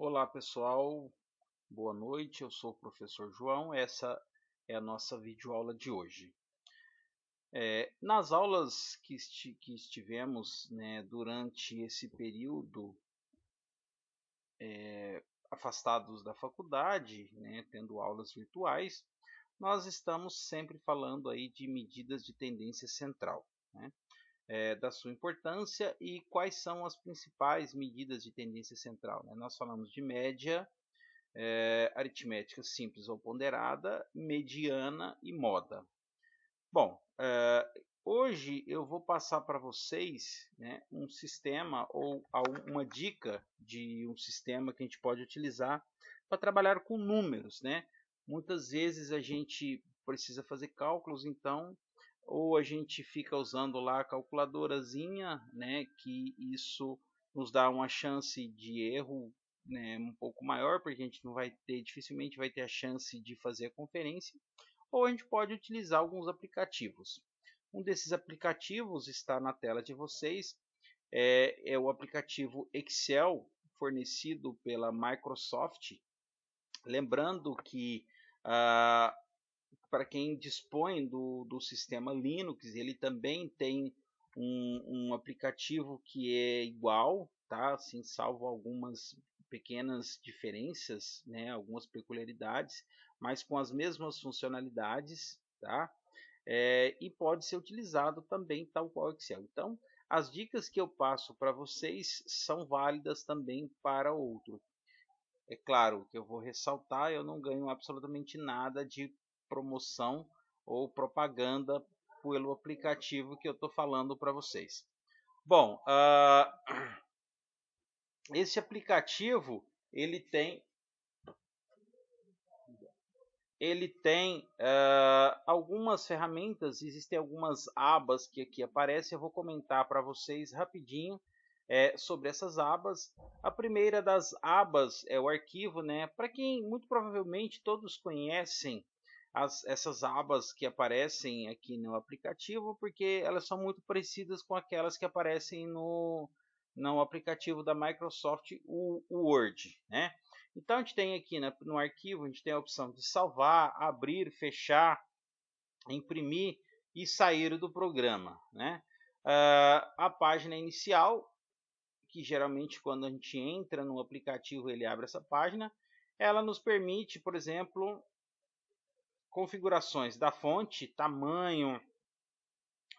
Olá pessoal, boa noite, eu sou o professor João, essa é a nossa videoaula de hoje. Nas aulas que estivemos, né, durante esse período afastados da faculdade, né, tendo aulas virtuais, nós estamos sempre falando aí de medidas de tendência central, né, da sua importância e quais são as principais medidas de tendência central, né? Nós falamos de média, aritmética simples ou ponderada, mediana e moda. Bom, hoje eu vou passar para vocês, né, um sistema ou uma dica de um sistema que a gente pode utilizar para trabalhar com números, né? Muitas vezes a gente precisa fazer cálculos, então, ou a gente fica usando lá a calculadorazinha, né, que isso nos dá uma chance de erro, né, um pouco maior, porque a gente não vai ter, dificilmente vai ter a chance de fazer a conferência, ou a gente pode utilizar alguns aplicativos. Um desses aplicativos está na tela de vocês, é o aplicativo Excel fornecido pela Microsoft. Lembrando que para quem dispõe do sistema Linux, ele também tem um aplicativo que é igual, tá? Assim, salvo algumas pequenas diferenças, né? Algumas peculiaridades, mas com as mesmas funcionalidades, tá? E pode ser utilizado também tal qual o Excel. Então, as dicas que eu passo para vocês são válidas também para outro. É claro que eu vou ressaltar, eu não ganho absolutamente nada de promoção ou propaganda pelo aplicativo que eu estou falando para vocês. Bom, esse aplicativo ele tem algumas ferramentas, existem algumas abas que aqui aparecem, eu vou comentar para vocês rapidinho sobre essas abas. A primeira das abas é o arquivo, né? Para quem muito provavelmente todos conhecem essas abas que aparecem aqui no aplicativo, porque elas são muito parecidas com aquelas que aparecem no aplicativo da Microsoft, o Word, né? Então a gente tem aqui no arquivo, a gente tem a opção de salvar, abrir, fechar, imprimir e sair do programa, né? A página inicial, que geralmente quando a gente entra no aplicativo ele abre essa página, ela nos permite, por exemplo, configurações da fonte, tamanho,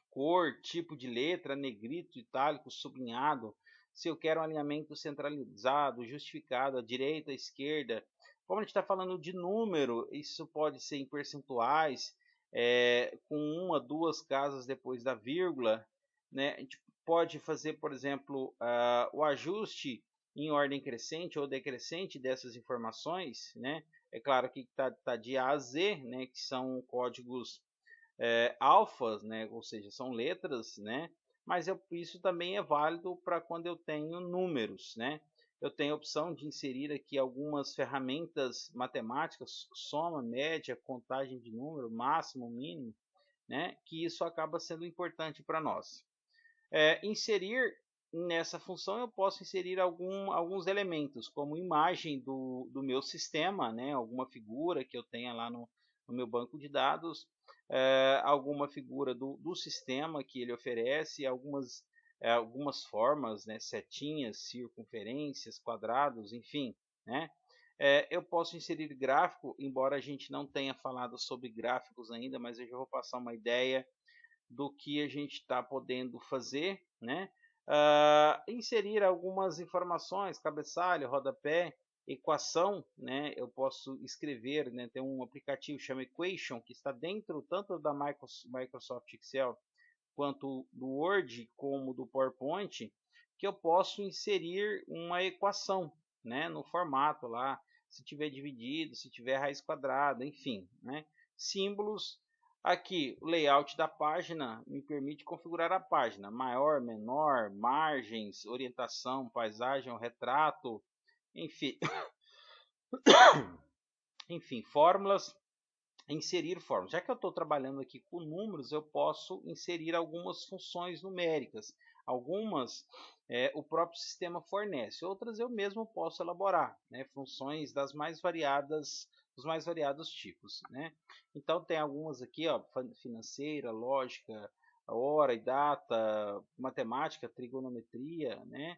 cor, tipo de letra, negrito, itálico, sublinhado, se eu quero um alinhamento centralizado, justificado, à direita, à esquerda. Como a gente está falando de número, isso pode ser em percentuais, com uma, duas casas depois da vírgula, né? A gente pode fazer, por exemplo, o ajuste em ordem crescente ou decrescente dessas informações, né? É claro que está de A a Z, né? Que são códigos alfas, né? Ou seja, são letras, né? Mas isso também é válido para quando eu tenho números, né? Eu tenho a opção de inserir aqui algumas ferramentas matemáticas, soma, média, contagem de número, máximo, mínimo, né? Que isso acaba sendo importante para nós. Inserir nessa função eu posso inserir alguns elementos, como imagem do meu sistema, né? Alguma figura que eu tenha lá no meu banco de dados, alguma figura do sistema que ele oferece, algumas formas, né? Setinhas, circunferências, quadrados, enfim, né? Eu posso inserir gráfico, embora a gente não tenha falado sobre gráficos ainda, mas eu já vou passar uma ideia do que a gente está podendo fazer, né? Inserir algumas informações, cabeçalho, rodapé, equação, né? Eu posso escrever, né? Tem um aplicativo chamado Equation que está dentro tanto da Microsoft Excel quanto do Word como do PowerPoint, que eu posso inserir uma equação, né? No formato lá, se tiver dividido, se tiver raiz quadrada, enfim, né? Símbolos. Aqui, o layout da página me permite configurar a página, maior, menor, margens, orientação, paisagem, retrato, enfim, enfim, fórmulas, inserir fórmulas. Já que eu estou trabalhando aqui com números, eu posso inserir algumas funções numéricas. Algumas o próprio sistema fornece, outras eu mesmo posso elaborar, né? Funções dos mais variados tipos, né? Então tem algumas aqui, ó, financeira, lógica, hora e data, matemática, trigonometria, né?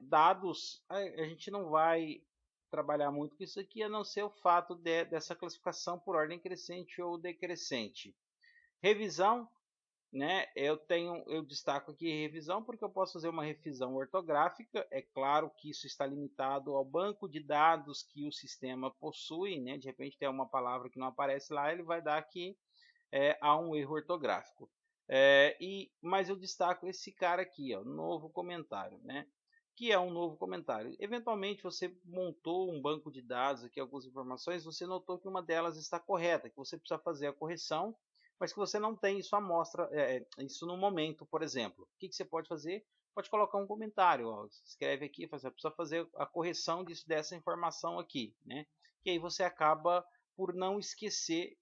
Dados, a gente não vai trabalhar muito com isso aqui, a não ser o fato dessa classificação por ordem crescente ou decrescente. Revisão, né? Eu destaco aqui revisão porque eu posso fazer uma revisão ortográfica. É claro que isso está limitado ao banco de dados que o sistema possui, né? De repente tem uma palavra que não aparece lá, ele vai dar que há um erro ortográfico. Mas eu destaco esse cara aqui, ó, novo comentário, né? Que é um novo comentário. Eventualmente você montou um banco de dados aqui, algumas informações, você notou que uma delas está correta, que você precisa fazer a correção, mas que você não tem isso amostra, isso no momento, por exemplo. O que você pode fazer? Pode colocar um comentário, ó, escreve aqui, precisa fazer a correção dessa informação aqui, né? Que aí você acaba por não esquecer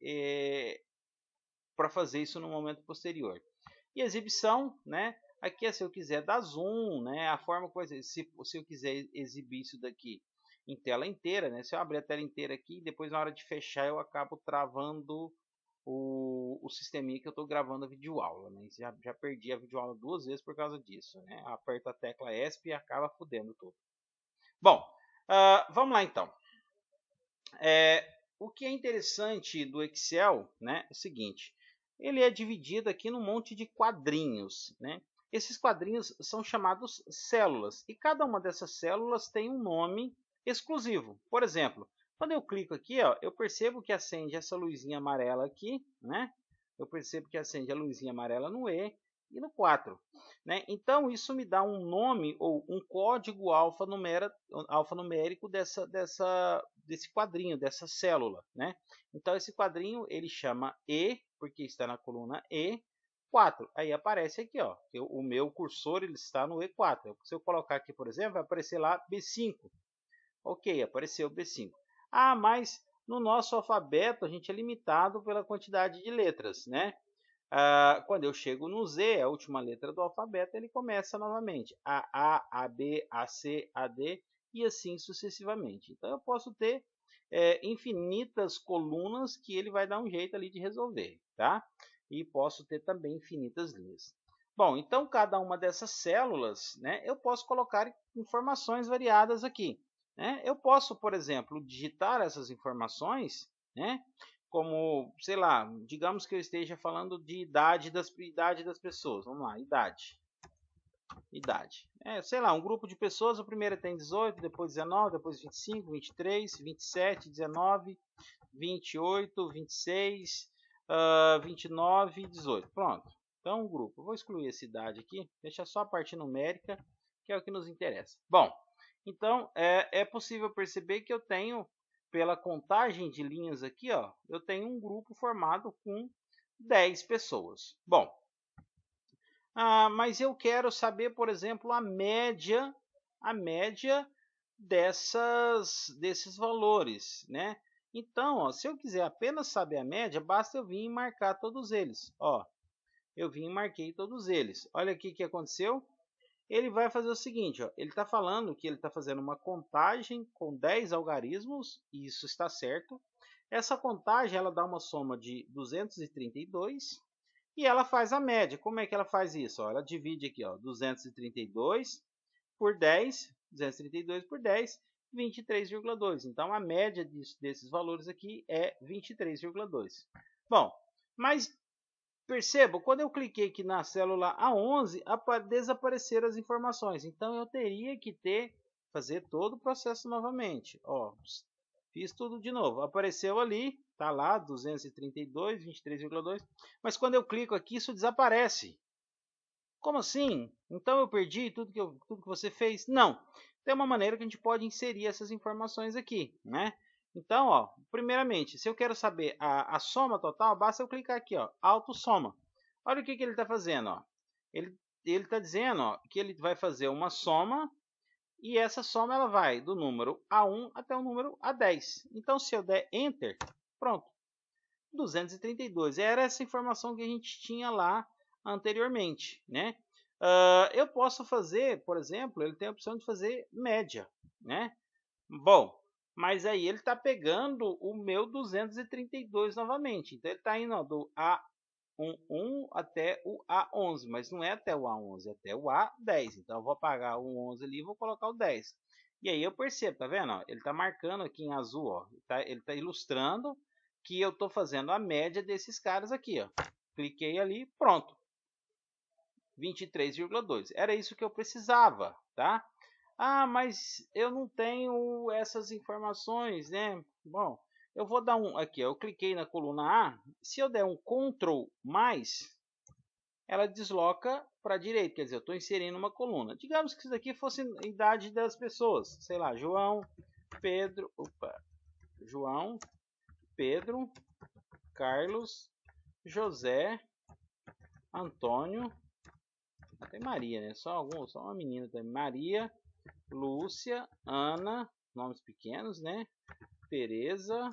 para fazer isso no momento posterior. E exibição, né? Aqui é se eu quiser dar zoom, né? A forma coisa, se eu quiser exibir isso daqui em tela inteira, né? Se eu abrir a tela inteira aqui, depois na hora de fechar eu acabo travando o sisteminha que eu estou gravando a videoaula, né? Já perdi a videoaula 2 vezes por causa disso, né? Aperta a tecla ESP e acaba fudendo tudo. Bom, vamos lá então. O que é interessante do Excel, né, é o seguinte, ele é dividido aqui num monte de quadrinhos, né? Esses quadrinhos são chamados células e cada uma dessas células tem um nome exclusivo. Por exemplo, quando eu clico aqui, ó, eu percebo que acende essa luzinha amarela aqui, né? Eu percebo que acende a luzinha amarela no E e no 4. Né? Então, isso me dá um nome ou um código alfanumérico desse quadrinho, dessa célula. Né? Então, esse quadrinho ele chama E, porque está na coluna E4. Aí aparece aqui, ó, o meu cursor ele está no E4. Se eu colocar aqui, por exemplo, vai aparecer lá B5. Ok, apareceu B5. Ah, mas no nosso alfabeto a gente é limitado pela quantidade de letras, né? Quando eu chego no Z, a última letra do alfabeto, ele começa novamente. A, B, A, C, A, D e assim sucessivamente. Então eu posso ter infinitas colunas que ele vai dar um jeito ali de resolver, tá? E posso ter também infinitas linhas. Bom, então cada uma dessas células, né, eu posso colocar informações variadas aqui. Né? Eu posso, por exemplo, digitar essas informações, né? Como, sei lá, digamos que eu esteja falando de idade das pessoas. Vamos lá, idade. Sei lá, um grupo de pessoas, o primeiro tem 18, depois 19, depois 25, 23, 27, 19, 28, 26, 29 e 18. Pronto. Então, um grupo. Eu vou excluir essa idade aqui, deixa só a parte numérica, que é o que nos interessa. Bom, então é possível perceber que eu tenho, pela contagem de linhas aqui, ó, eu tenho um grupo formado com 10 pessoas. Bom, mas eu quero saber, por exemplo, a média desses valores, né? Então, ó, se eu quiser apenas saber a média, basta eu vir e marcar todos eles. Ó, eu vim e marquei todos eles. Olha aqui o que aconteceu. Ele vai fazer o seguinte, ó, ele está falando que ele está fazendo uma contagem com 10 algarismos, e isso está certo. Essa contagem ela dá uma soma de 232 e ela faz a média. Como é que ela faz isso? Ó, ela divide aqui, ó, 232 por 10, 232 por 10, 23,2. Então a média desses valores aqui é 23,2. Bom, mas perceba, quando eu cliquei aqui na célula A11, desapareceram as informações. Então eu teria que fazer todo o processo novamente. Ó, fiz tudo de novo. Apareceu ali, tá lá, 232, 23,2. Mas quando eu clico aqui, isso desaparece. Como assim? Então eu perdi tudo que você fez? Não. Tem uma maneira que a gente pode inserir essas informações aqui, né? Então, ó, primeiramente, se eu quero saber a soma total, basta eu clicar aqui, ó, autossoma. Olha o que ele está fazendo, ó. Ele está dizendo, ó, que ele vai fazer uma soma e essa soma ela vai do número A1 até o número A10. Então, se eu der Enter, pronto. 232. Era essa informação que a gente tinha lá anteriormente, né? Eu posso fazer, por exemplo, ele tem a opção de fazer média, né? Bom, mas aí ele está pegando o meu 232 novamente. Então ele está indo ó, do A11 até o A11, mas não é até o A11, é até o A10. Então eu vou apagar o 11 ali e vou colocar o 10. E aí eu percebo, tá vendo? Ó, ele está marcando aqui em azul, ó, ele tá ilustrando que eu estou fazendo a média desses caras aqui. Ó. Cliquei ali, pronto. 23,2. Era isso que eu precisava, tá? Ah, mas eu não tenho essas informações, né? Bom, eu vou dar um aqui, ó, eu cliquei na coluna A, se eu der um Ctrl+, ela desloca para a direita, quer dizer, eu estou inserindo uma coluna. Digamos que isso daqui fosse a idade das pessoas, sei lá, João, Pedro, Carlos, José, Antônio, tem Maria, né? Só uma menina também, Maria, Lúcia, Ana, nomes pequenos, né? Teresa,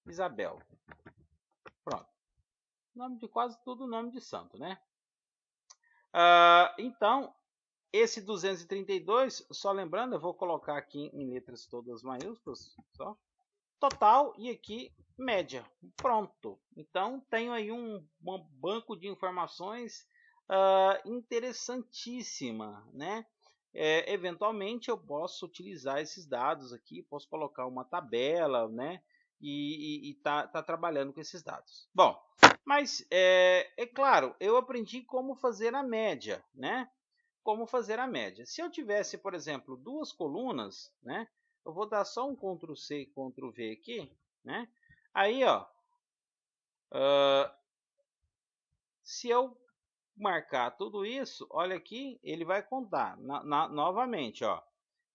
Isabel. Pronto. Nome de quase tudo nome de santo, né? Então, esse 232, só lembrando, eu vou colocar aqui em letras todas maiúsculas, só. Total e aqui média. Pronto. Então, tenho aí um banco de informações interessantíssima, né? Eventualmente eu posso utilizar esses dados aqui, posso colocar uma tabela, né? E tá trabalhando com esses dados. Bom, mas é claro, eu aprendi como fazer a média, né? Como fazer a média. Se eu tivesse, por exemplo, duas colunas, né? Eu vou dar só um Ctrl C e Ctrl V aqui, né? Aí, ó, se eu marcar tudo isso, olha aqui, ele vai contar novamente, ó.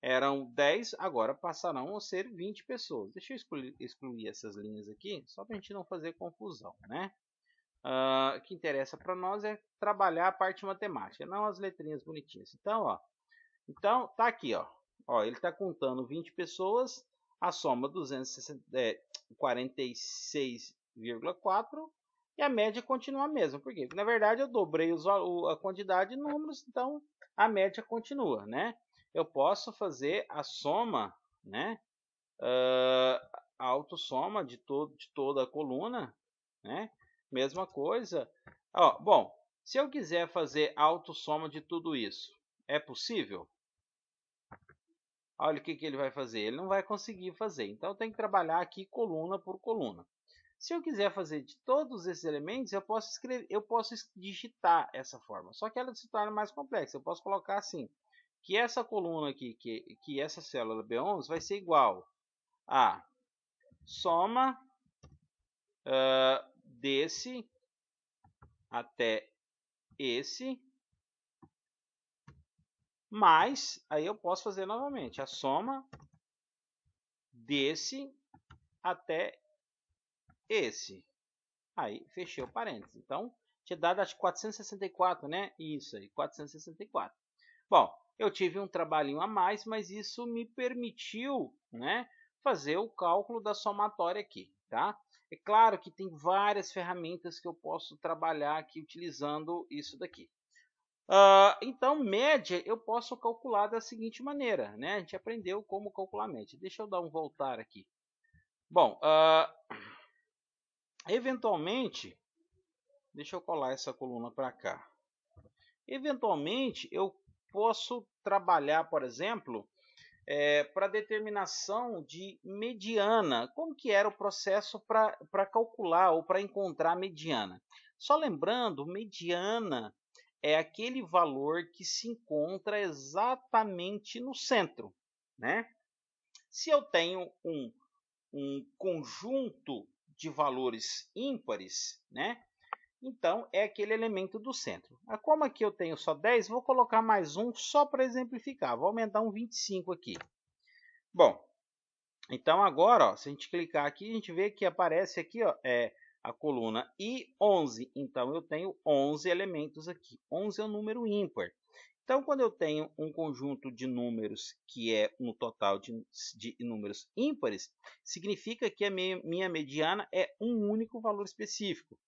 Eram 10, agora passarão a ser 20 pessoas. Deixa eu excluir essas linhas aqui, só para a gente não fazer confusão, né? O que interessa para nós é trabalhar a parte matemática, não as letrinhas bonitinhas. Então, ó, tá aqui, ó. Ele está contando 20 pessoas, a soma 246,4 e a média continua a mesma. Por quê? Porque, na verdade, eu dobrei a quantidade de números, então a média continua, né? Eu posso fazer a soma, né? A autossoma de toda a coluna, né? Mesma coisa. Bom, se eu quiser fazer a autossoma de tudo isso, é possível? Olha o que ele vai fazer. Ele não vai conseguir fazer. Então, tem que trabalhar aqui coluna por coluna. Se eu quiser fazer de todos esses elementos, eu posso digitar essa forma. Só que ela se torna mais complexa. Eu posso colocar assim, que essa coluna aqui, que essa célula B11 vai ser igual a soma desse até esse, mais, aí eu posso fazer novamente, a soma desse até esse. Aí, fechei o parênteses. Então, tinha dado acho 464, né? Isso aí, 464. Bom, eu tive um trabalhinho a mais, mas isso me permitiu, né, fazer o cálculo da somatória aqui, tá? É claro que tem várias ferramentas que eu posso trabalhar aqui utilizando isso daqui. Então, média eu posso calcular da seguinte maneira, né? A gente aprendeu como calcular média. Deixa eu dar um voltar aqui. Bom, eventualmente, deixa eu colar essa coluna para cá. Eventualmente, eu posso trabalhar, por exemplo, para determinação de mediana. Como que era o processo para calcular ou para encontrar mediana? Só lembrando, mediana é aquele valor que se encontra exatamente no centro, né? Se eu tenho um conjunto de valores ímpares, né? Então, é aquele elemento do centro. Como aqui eu tenho só 10, vou colocar mais um só para exemplificar. Vou aumentar um 25 aqui. Bom, então agora, ó, se a gente clicar aqui, a gente vê que aparece aqui ó, a coluna I11. Então, eu tenho 11 elementos aqui. 11 é um número ímpar. Então, quando eu tenho um conjunto de números que é no total de números ímpares, significa que a minha mediana é um único valor específico.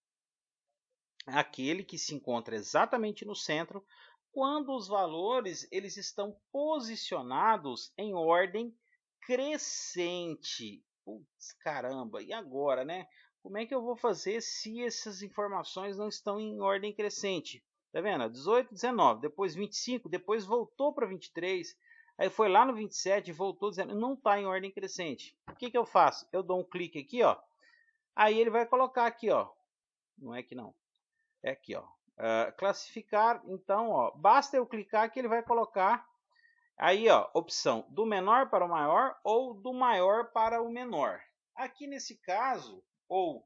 aquele que se encontra exatamente no centro, quando os valores eles estão posicionados em ordem crescente. Putz, caramba, e agora, né? Como é que eu vou fazer se essas informações não estão em ordem crescente? Tá vendo? 18, 19, depois 25, depois voltou para 23, aí foi lá no 27 e voltou dizendo, não está em ordem crescente. O que eu faço? Eu dou um clique aqui, ó. Aí ele vai colocar aqui, ó. Não é que não. É aqui, ó. Classificar, então, ó, basta eu clicar que ele vai colocar aí, ó, opção do menor para o maior ou do maior para o menor. Aqui nesse caso, ou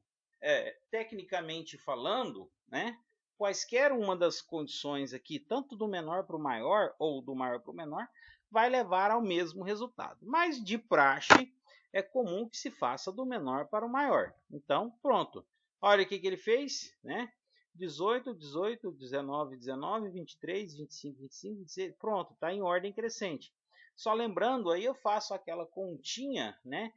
tecnicamente falando, né, quaisquer uma das condições aqui, tanto do menor para o maior ou do maior para o menor, vai levar ao mesmo resultado. Mas de praxe, é comum que se faça do menor para o maior. Então, pronto. Olha o que ele fez, né? 18, 18, 19, 19, 23, 25, 25, 26, pronto, está em ordem crescente. Só lembrando, aí eu faço aquela continha, né?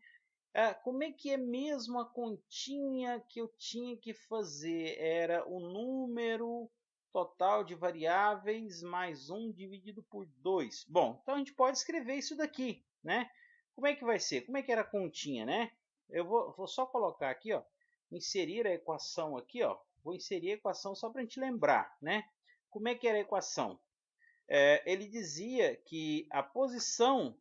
Como é que é mesmo a continha que eu tinha que fazer? Era o número total de variáveis mais 1 dividido por 2. Bom, então a gente pode escrever isso daqui, né? Como é que vai ser? Como é que era a continha, né? Eu vou só colocar aqui, ó, inserir a equação aqui, ó. Vou inserir a equação só para a gente lembrar, né? Como é que era a equação? Ele dizia que a posição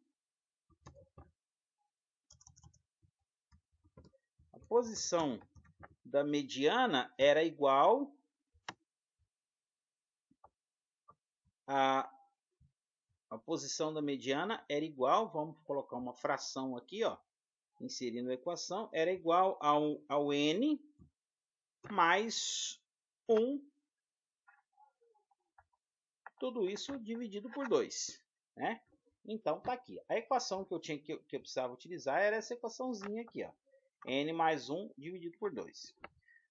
da mediana era igual a posição da mediana era igual, vamos colocar uma fração aqui, ó, inserindo a equação, era igual ao n mais 1, tudo isso dividido por 2, né? Então tá aqui. A equação que eu precisava utilizar era essa equaçãozinha aqui, ó. N mais 1 dividido por 2.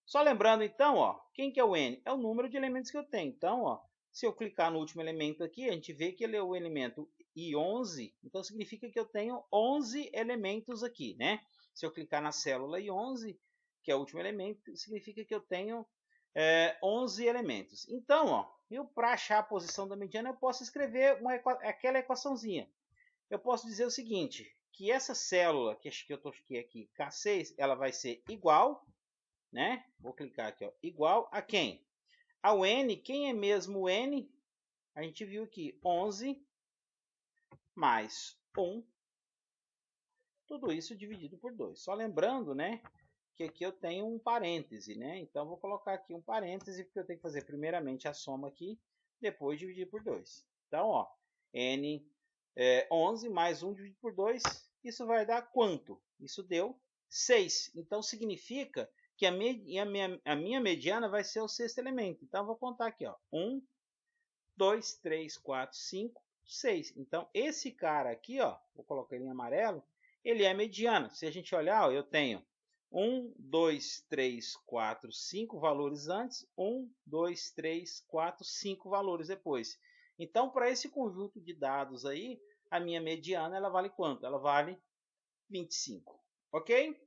Só lembrando então, ó, quem que é o n? É o número de elementos que eu tenho. Então, ó, se eu clicar no último elemento aqui, a gente vê que ele é o elemento I11, então significa que eu tenho 11 elementos aqui, né? Se eu clicar na célula I11, que é o último elemento, significa que eu tenho 11 elementos. Então, ó, para achar a posição da mediana, eu posso escrever aquela equaçãozinha. Eu posso dizer o seguinte, que essa célula que eu estou aqui, K6, ela vai ser igual, né? Vou clicar aqui, ó, igual a quem? Ao n, quem é mesmo o n? A gente viu aqui, 11 mais 1, tudo isso dividido por 2. Só lembrando, né, que aqui eu tenho um parêntese, né? Então, vou colocar aqui um parêntese, porque eu tenho que fazer primeiramente a soma aqui, depois dividir por 2. Então, ó, n 11 mais 1 dividido por 2, isso vai dar quanto? Isso deu 6. Então, significa que a minha mediana vai ser o sexto elemento. Então, eu vou contar aqui, ó, 1, 2, 3, 4, 5, 6. Então, esse cara aqui, ó, vou colocar ele em amarelo, ele é mediana. Se a gente olhar, ó, eu tenho 1, 2, 3, 4, 5 valores antes, 1, 2, 3, 4, 5 valores depois. Então, para esse conjunto de dados aí, a minha mediana ela vale quanto? Ela vale 25, ok?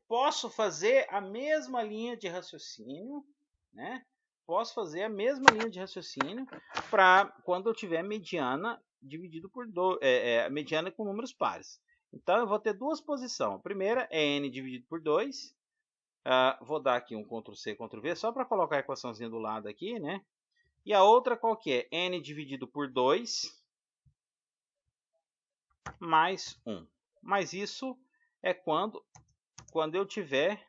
Posso fazer a mesma linha de raciocínio, né? Posso fazer a mesma linha de raciocínio para quando eu tiver mediana dividido por mediana com números pares. Então, eu vou ter duas posições. A primeira é n dividido por 2. Vou dar aqui um Ctrl+C, Ctrl+V, só para colocar a equaçãozinha do lado aqui, né? E a outra qual que é? N dividido por 2 mais 1. Mas isso é quando eu tiver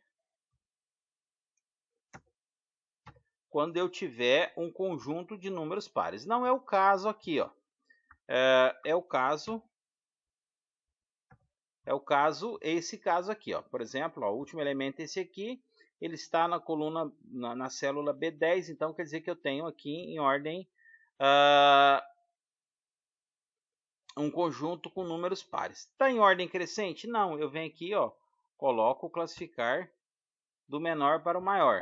um conjunto de números pares. Não é o caso aqui, ó. Esse caso aqui, ó. Por exemplo, ó, o último elemento é esse aqui, ele está na coluna, na célula B10, então quer dizer que eu tenho aqui em ordem um conjunto com números pares. Está em ordem crescente? Não, eu venho aqui, ó, coloco o classificar do menor para o maior.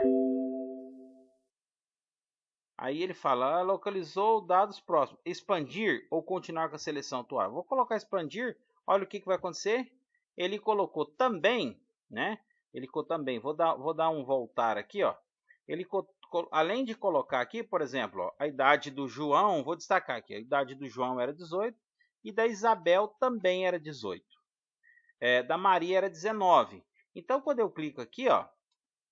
Aí ele fala, localizou dados próximos. Expandir ou continuar com a seleção atual? Vou colocar expandir, olha o que vai acontecer. Ele colocou também, né? Ele colocou também, vou dar um voltar aqui, ó. Ele além de colocar aqui, por exemplo, ó, a idade do João, vou destacar aqui, a idade do João era 18 e da Isabel também era 18. Da Maria era 19. Então, quando eu clico aqui, ó,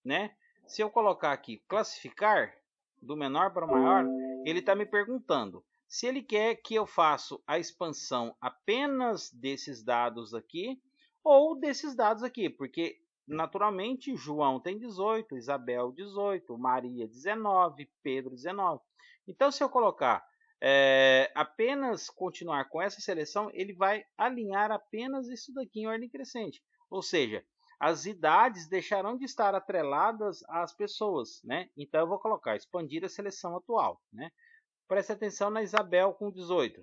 né, se eu colocar aqui classificar, do menor para o maior, ele está me perguntando se ele quer que eu faça a expansão apenas desses dados aqui ou desses dados aqui, porque naturalmente João tem 18, Isabel 18, Maria 19, Pedro 19. Então, se eu colocar apenas continuar com essa seleção, ele vai alinhar apenas isso daqui em ordem crescente. Ou seja, as idades deixarão de estar atreladas às pessoas, né? Então eu vou colocar expandir a seleção atual, né? Preste atenção na Isabel com 18.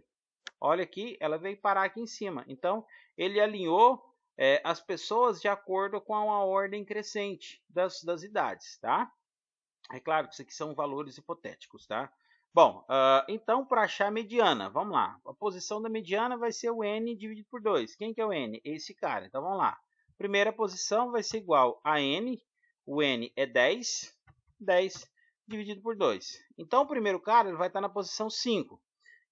Olha aqui, ela veio parar aqui em cima. Então ele alinhou as pessoas de acordo com a ordem crescente das idades, tá? É claro que isso aqui são valores hipotéticos, tá? Bom, então para achar a mediana, vamos lá. A posição da mediana vai ser o n dividido por 2. Quem que é o n? Esse cara. Então vamos lá. Primeira posição vai ser igual a n. O n é 10. 10 dividido por 2. Então o primeiro cara ele vai estar na posição 5.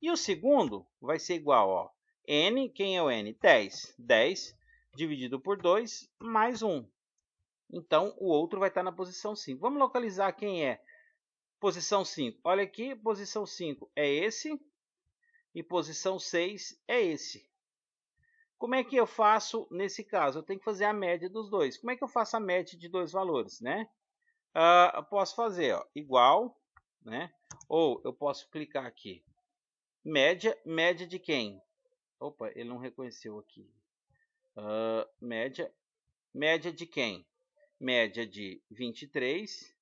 E o segundo vai ser igual a n. Quem é o n? 10. 10 dividido por 2 mais 1. Então o outro vai estar na posição 5. Vamos localizar quem é posição 5. Olha aqui, posição 5 é esse e posição 6 é esse. Como é que eu faço nesse caso? Eu tenho que fazer a média dos dois. Como é que eu faço a média de dois valores, né? Eu posso fazer igual, né? Ou eu posso clicar aqui. Média de quem? Opa, ele não reconheceu aqui. Média de quem? Média de 23.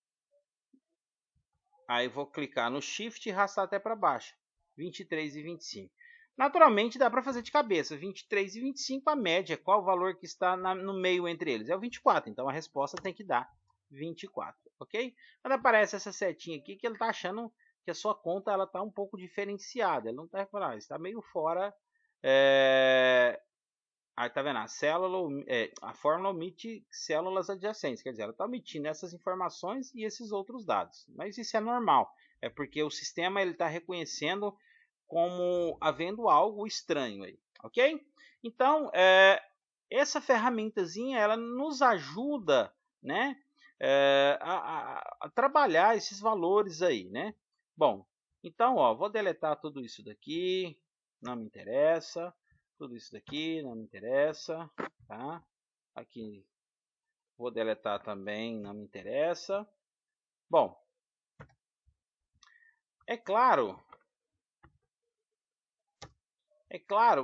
Aí vou clicar no Shift e arrastar até para baixo. 23 e 25. Naturalmente dá para fazer de cabeça. 23 e 25 a média. Qual o valor que está no meio entre eles? É o 24. Então a resposta tem que dar 24. Ok? Quando aparece essa setinha aqui que ele está achando que a sua conta está um pouco diferenciada. Ele não está reparando. Está meio fora. Aí tá vendo? A fórmula omite células adjacentes, quer dizer, ela está omitindo essas informações e esses outros dados. Mas isso é normal, é porque o sistema está reconhecendo como havendo algo estranho aí, ok? Então, essa ferramentazinha ela nos ajuda, né, a trabalhar esses valores aí, né? Bom, então, vou deletar tudo isso daqui, não me interessa. Tudo isso daqui não me interessa, tá? Aqui vou deletar também, não me interessa. Bom, é claro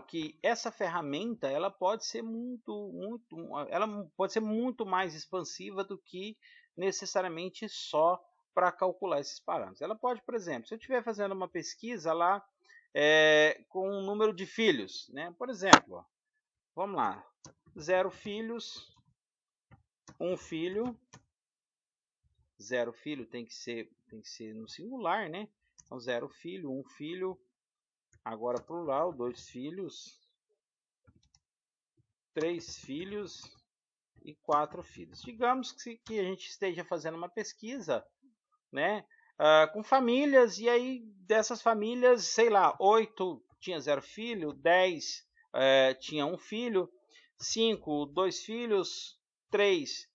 que essa ferramenta ela pode ser ela pode ser muito mais expansiva do que necessariamente só para calcular esses parâmetros. Ela pode, por exemplo, se eu estiver fazendo uma pesquisa lá com um número de filhos, né? Por exemplo, vamos lá, 0 filhos, 1 filho, 0 filho tem que ser no singular, né? Então 0 filho, 1 filho, agora plural, 2 filhos, 3 filhos e 4 filhos. Digamos que a gente esteja fazendo uma pesquisa, né? Com famílias, e aí dessas famílias, sei lá, 8 tinha 0 filho, 10 tinha 1 filho, 5, 2 filhos, 3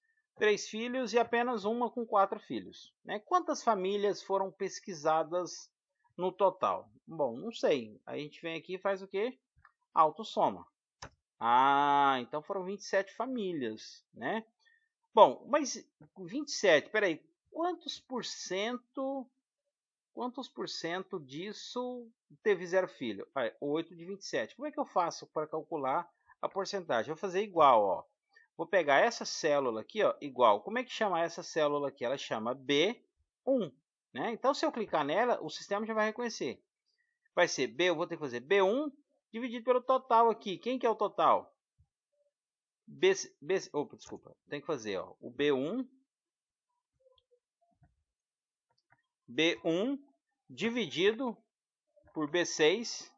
filhos e apenas uma com 4 filhos. Né? Quantas famílias foram pesquisadas no total? Bom, não sei. A gente vem aqui e faz o quê? Autossoma. Então foram 27 famílias, né? Bom, mas 27, peraí, quantos por cento disso teve 0 filho? 8 de 27. Como é que eu faço para calcular a porcentagem? Eu vou fazer igual, ó. Vou pegar essa célula aqui, ó, igual. Como é que chama essa célula aqui? Ela chama B1, né? Então, se eu clicar nela, o sistema já vai reconhecer. Vai ser B, eu vou ter que fazer B1 dividido pelo total aqui. Quem que é o total? Desculpa. Tem que fazer, ó, o B1 dividido por B6.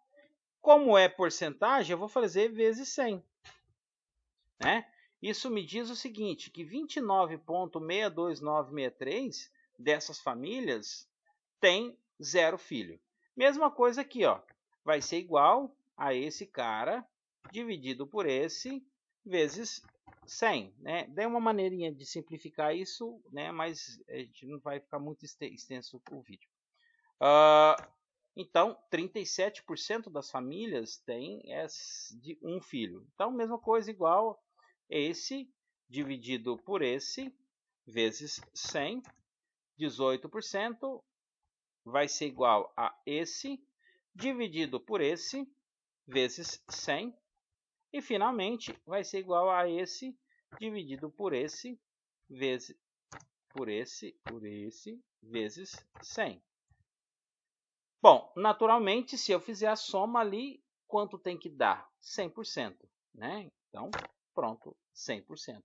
Como é porcentagem, eu vou fazer vezes 100. Né? Isso me diz o seguinte, que 29,62963 dessas famílias tem 0 filho. Mesma coisa aqui, ó, vai ser igual a esse cara dividido por esse vezes 100, né? Dei uma maneirinha de simplificar isso, né? Mas a gente não vai ficar muito extenso o vídeo. Então, 37% das famílias têm de um filho. Então, mesma coisa, igual esse dividido por esse vezes 100, 18% vai ser igual a esse dividido por esse vezes 100. E, finalmente, vai ser igual a esse dividido por esse vezes vezes 100. Bom, naturalmente, se eu fizer a soma ali, quanto tem que dar? 100%, né? Então, pronto, 100%.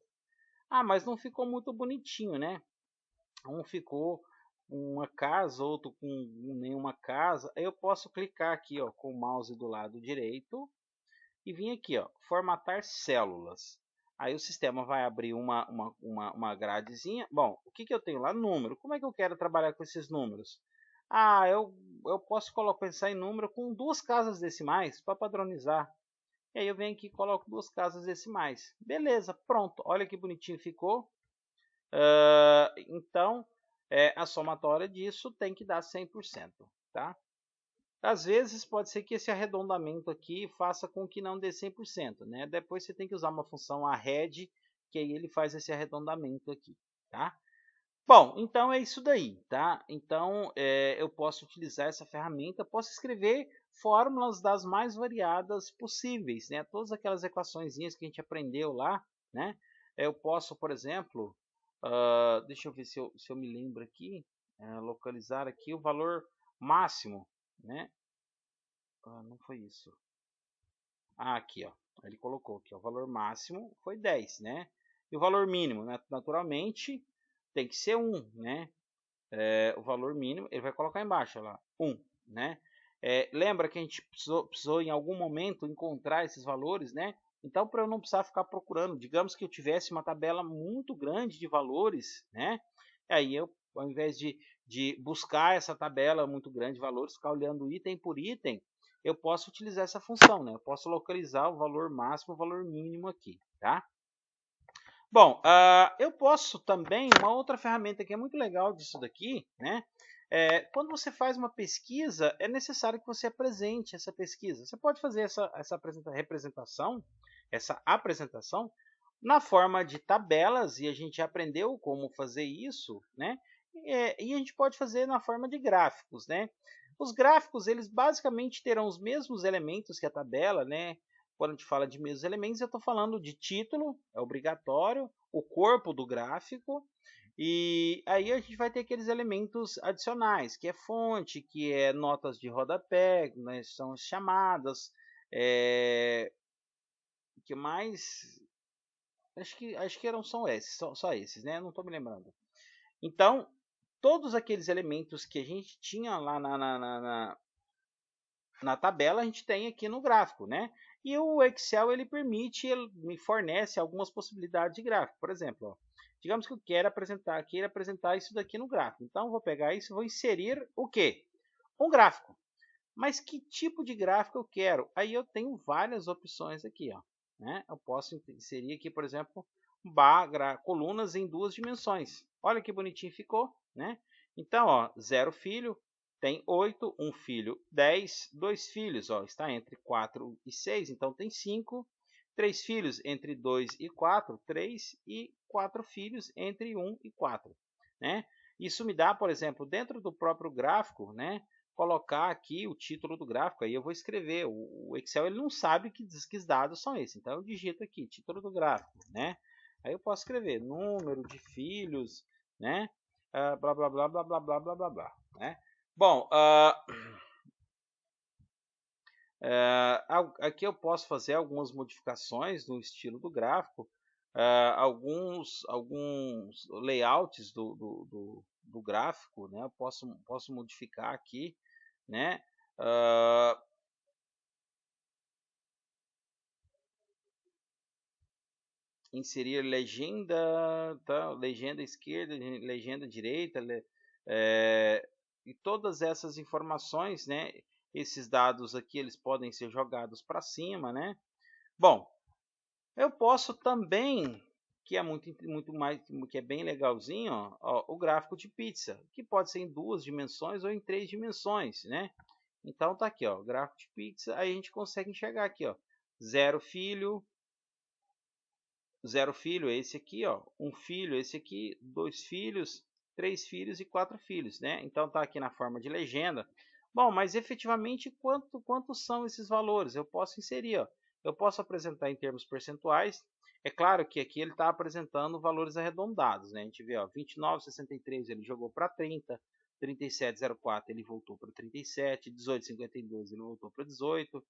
Ah, mas não ficou muito bonitinho, né? Um ficou uma casa, outro com nenhuma casa. Aí eu posso clicar aqui, ó, com o mouse do lado direito e vir aqui, ó, formatar células. Aí o sistema vai abrir uma gradezinha. Bom, o que eu tenho lá? Número. Como é que eu quero trabalhar com esses números? Ah, eu posso pensar em número com 2 casas decimais para padronizar. E aí eu venho aqui e coloco 2 casas decimais. Beleza, pronto. Olha que bonitinho ficou. Então, a somatória disso tem que dar 100%. Tá? Às vezes pode ser que esse arredondamento aqui faça com que não dê 100%. Né? Depois você tem que usar uma função arred, que aí ele faz esse arredondamento aqui. Tá? Bom, então é isso daí, tá? Então eu posso utilizar essa ferramenta, posso escrever fórmulas das mais variadas possíveis, né? Todas aquelas equaçõezinhas que a gente aprendeu lá, né? Eu posso, por exemplo, deixa eu ver se eu me lembro aqui, localizar aqui o valor máximo, né? Não foi isso. Aqui, ó. Ele colocou aqui, ó, o valor máximo foi 10, né? E o valor mínimo, né? Naturalmente, tem que ser 1, né? O valor mínimo, ele vai colocar embaixo, lá, 1, né? Lembra que a gente precisou em algum momento encontrar esses valores, né? Então, para eu não precisar ficar procurando, digamos que eu tivesse uma tabela muito grande de valores, né? Aí eu, ao invés de buscar essa tabela muito grande de valores, ficar olhando item por item, eu posso utilizar essa função, né? Eu posso localizar o valor máximo e o valor mínimo aqui, tá? Bom, eu posso também, uma outra ferramenta que é muito legal disso daqui, né? Quando você faz uma pesquisa, é necessário que você apresente essa pesquisa. Você pode fazer essa apresentação na forma de tabelas, e a gente aprendeu como fazer isso, né? E a gente pode fazer na forma de gráficos, né? Os gráficos, eles basicamente terão os mesmos elementos que a tabela, né? Quando a gente fala de mesmos elementos, eu estou falando de título, é obrigatório, o corpo do gráfico, e aí a gente vai ter aqueles elementos adicionais, que é fonte, que é notas de rodapé, né, são as chamadas, que mais? Acho que são esses, só esses, né? Não estou me lembrando. Então, todos aqueles elementos que a gente tinha lá na tabela, a gente tem aqui no gráfico, né? E o Excel ele me fornece algumas possibilidades de gráfico. Por exemplo, ó, digamos que eu queira apresentar isso daqui no gráfico. Então, eu vou pegar isso e vou inserir o quê? Um gráfico. Mas que tipo de gráfico eu quero? Aí eu tenho várias opções aqui, ó, né? Eu posso inserir aqui, por exemplo, colunas em 2 dimensões. Olha que bonitinho ficou, né? Então, ó, 0 filho, tem 8, 1 filho, 10, 2 filhos, ó, está entre 4 e 6, então tem 5. 3 filhos entre 2 e 4, 3, e 4 filhos entre 1 e 4, né? Isso me dá, por exemplo, dentro do próprio gráfico, né? Colocar aqui o título do gráfico, aí eu vou escrever. O Excel ele não sabe que dados são esses, então eu digito aqui, título do gráfico, né? Aí eu posso escrever número de filhos, né? Blá, blá, blá, blá, blá, blá, blá, blá, blá, né? Bom, aqui eu posso fazer algumas modificações no estilo do gráfico, alguns layouts do gráfico, né? Eu posso modificar aqui, né? Inserir legenda, tá? Legenda esquerda, legenda direita, E todas essas informações, né, esses dados aqui, eles podem ser jogados para cima, né? Bom, eu posso também, que é que é bem legalzinho, ó, o gráfico de pizza, que pode ser em 2 dimensões ou em 3 dimensões, né? Então tá aqui, ó, gráfico de pizza, aí a gente consegue enxergar aqui, ó, 0 filho, 0 filho é esse aqui, ó, 1 filho é esse aqui, 2 filhos, 3 filhos e 4 filhos, né? Então tá aqui na forma de legenda. Bom, mas efetivamente quantos são esses valores? Eu posso inserir, ó. Eu posso apresentar em termos percentuais. É claro que aqui ele está apresentando valores arredondados, né? A gente vê, ó, 29,63 ele jogou para 30, 37,04 ele voltou para 37, 18,52 ele voltou para 18,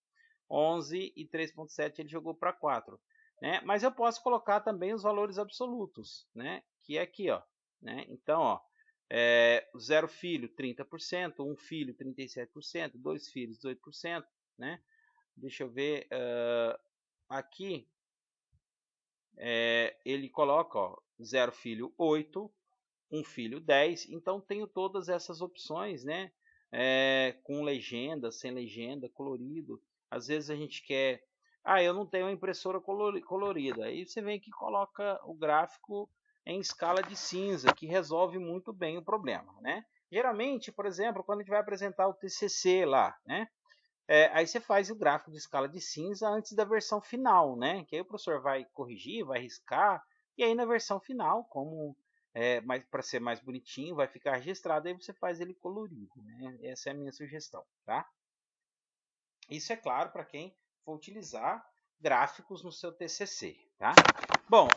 11 e 3,7 ele jogou para 4. Né? Mas eu posso colocar também os valores absolutos, né? Que é aqui, ó, né? Então, ó, 0 filho 30%, 1 filho 37%, 2 filhos 18%, né? Deixa eu ver aqui, ele coloca, ó, 0 filho 8, 1 filho 10, então tenho todas essas opções, né? Com legenda, sem legenda, colorido. Às vezes a gente quer, eu não tenho uma impressora colorida, aí você vem aqui e coloca o gráfico em escala de cinza, que resolve muito bem o problema, né? Geralmente, por exemplo, quando a gente vai apresentar o TCC lá, né? Aí você faz o gráfico de escala de cinza antes da versão final, né? Que aí o professor vai corrigir, vai riscar, e aí na versão final, como para ser mais bonitinho, vai ficar registrado, aí você faz ele colorido, né? Essa é a minha sugestão, tá? Isso é claro para quem for utilizar gráficos no seu TCC, tá? Bom,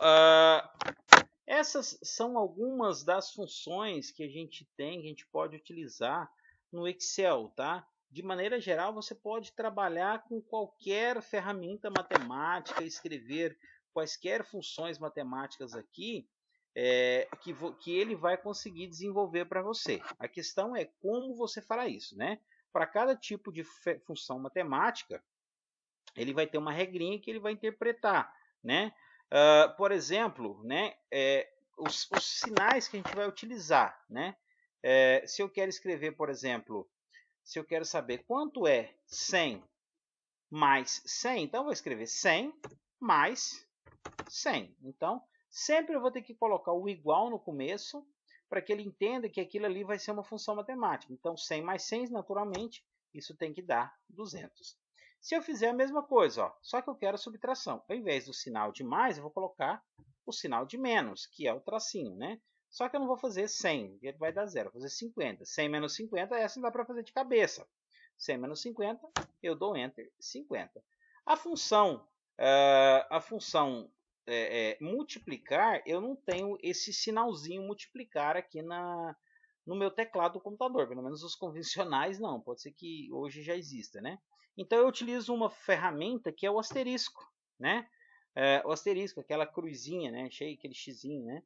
essas são algumas das funções que a gente tem, que a gente pode utilizar no Excel, tá? De maneira geral, você pode trabalhar com qualquer ferramenta matemática, escrever quaisquer funções matemáticas aqui, que ele vai conseguir desenvolver para você. A questão é como você fará isso, né? Para cada tipo de função matemática, ele vai ter uma regrinha que ele vai interpretar, né? Por exemplo, né, os sinais que a gente vai utilizar, né? Se eu quero escrever, por exemplo, se eu quero saber quanto é 100 mais 100, então eu vou escrever 100 mais 100. Então, sempre eu vou ter que colocar o igual no começo, para que ele entenda que aquilo ali vai ser uma função matemática. Então, 100 mais 100, naturalmente, isso tem que dar 200. Se eu fizer a mesma coisa, ó, só que eu quero subtração. Ao invés do sinal de mais, eu vou colocar o sinal de menos, que é o tracinho, né? Só que eu não vou fazer 100, ele vai dar zero. Vou fazer 50. 100 menos 50, essa não dá para fazer de cabeça. 100 menos 50, eu dou Enter, 50. A função multiplicar, eu não tenho esse sinalzinho multiplicar aqui no meu teclado do computador. Pelo menos os convencionais não. Pode ser que hoje já exista, né? Então eu utilizo uma ferramenta que é o asterisco, né? O asterisco, aquela cruzinha, né? Cheio, aquele xizinho, né?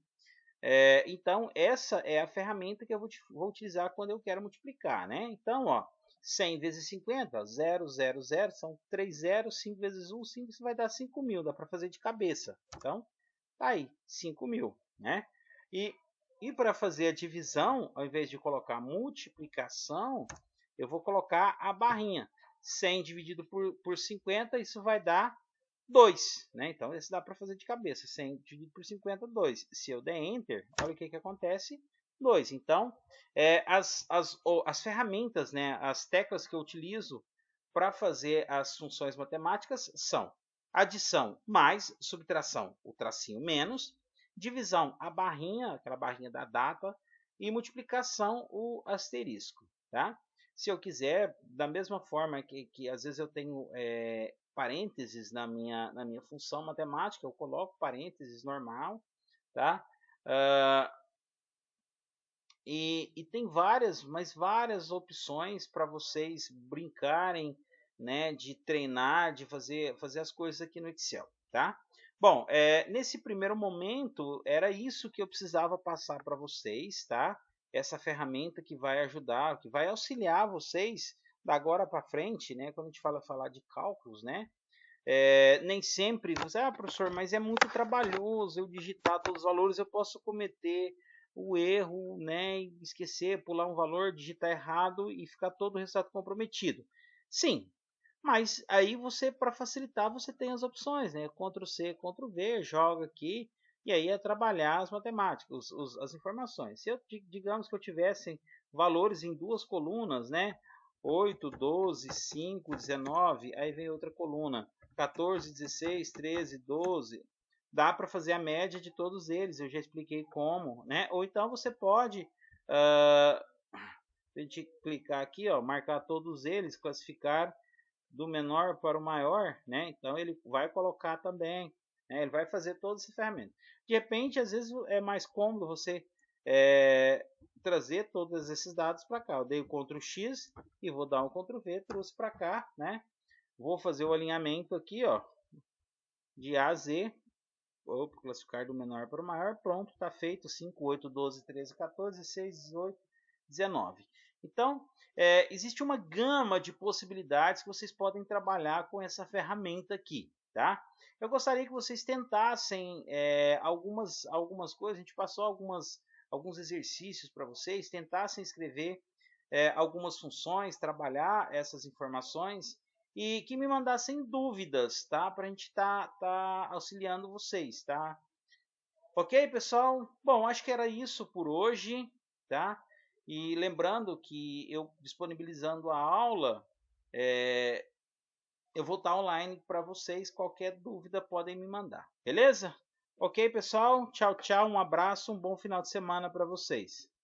Então essa é a ferramenta que eu vou utilizar quando eu quero multiplicar, né? Então, ó, 100 vezes 50, 0, 0, 0, são 3 zeros, 5 vezes 1, 5, isso vai dar 5.000, dá para fazer de cabeça. Então, tá aí, 5.000, né? E para fazer a divisão, ao invés de colocar multiplicação, eu vou colocar a barrinha. 100 dividido por 50, isso vai dar 2, né? Então, esse dá para fazer de cabeça. 100 dividido por 50, 2. Se eu der Enter, olha o que acontece. 2. Então, as ferramentas, né, as teclas que eu utilizo para fazer as funções matemáticas são adição mais, subtração, o tracinho menos, divisão, a barrinha, aquela barrinha da data, e multiplicação, o asterisco. Tá? Se eu quiser, da mesma forma que às vezes eu tenho parênteses na minha função matemática, eu coloco parênteses normal, tá? E tem várias opções para vocês brincarem, né, de treinar, de fazer as coisas aqui no Excel, tá? Bom, nesse primeiro momento era isso que eu precisava passar para vocês, tá? Essa ferramenta que vai ajudar, que vai auxiliar vocês da agora para frente, né? Quando a gente falar de cálculos, né? Nem sempre você, professor, mas é muito trabalhoso eu digitar todos os valores, eu posso cometer o erro, né, e esquecer, pular um valor, digitar errado e ficar todo o resultado comprometido. Sim, mas aí você, para facilitar, você tem as opções, né? Ctrl C, Ctrl V, joga aqui e aí é trabalhar as matemáticas, as informações. Se eu, digamos que eu tivesse valores em duas colunas, né? 8, 12, 5, 19, aí vem outra coluna, 14, 16, 13, 12. Dá para fazer a média de todos eles, eu já expliquei como, né? Ou então você pode, a gente clicar aqui, ó, marcar todos eles, classificar do menor para o maior, né? Então ele vai colocar também, né? Ele vai fazer toda essa ferramenta. De repente, às vezes é mais cômodo você trazer todos esses dados para cá. Eu dei o Ctrl X e vou dar um Ctrl V, trouxe para cá, né? Vou fazer o alinhamento aqui, ó, de A a Z. Vou classificar do menor para o maior. Pronto, está feito. 5, 8, 12, 13, 14, 16, 18, 19. Então, existe uma gama de possibilidades que vocês podem trabalhar com essa ferramenta aqui, tá? Eu gostaria que vocês tentassem algumas coisas. A gente passou alguns exercícios para vocês, tentassem escrever algumas funções, trabalhar essas informações e que me mandassem dúvidas, tá? Para a gente tá auxiliando vocês, tá? Ok, pessoal? Bom, acho que era isso por hoje, tá? E lembrando que eu disponibilizando a aula, eu vou estar online para vocês. Qualquer dúvida podem me mandar, beleza? Ok, pessoal? Tchau, tchau, um abraço, um bom final de semana para vocês.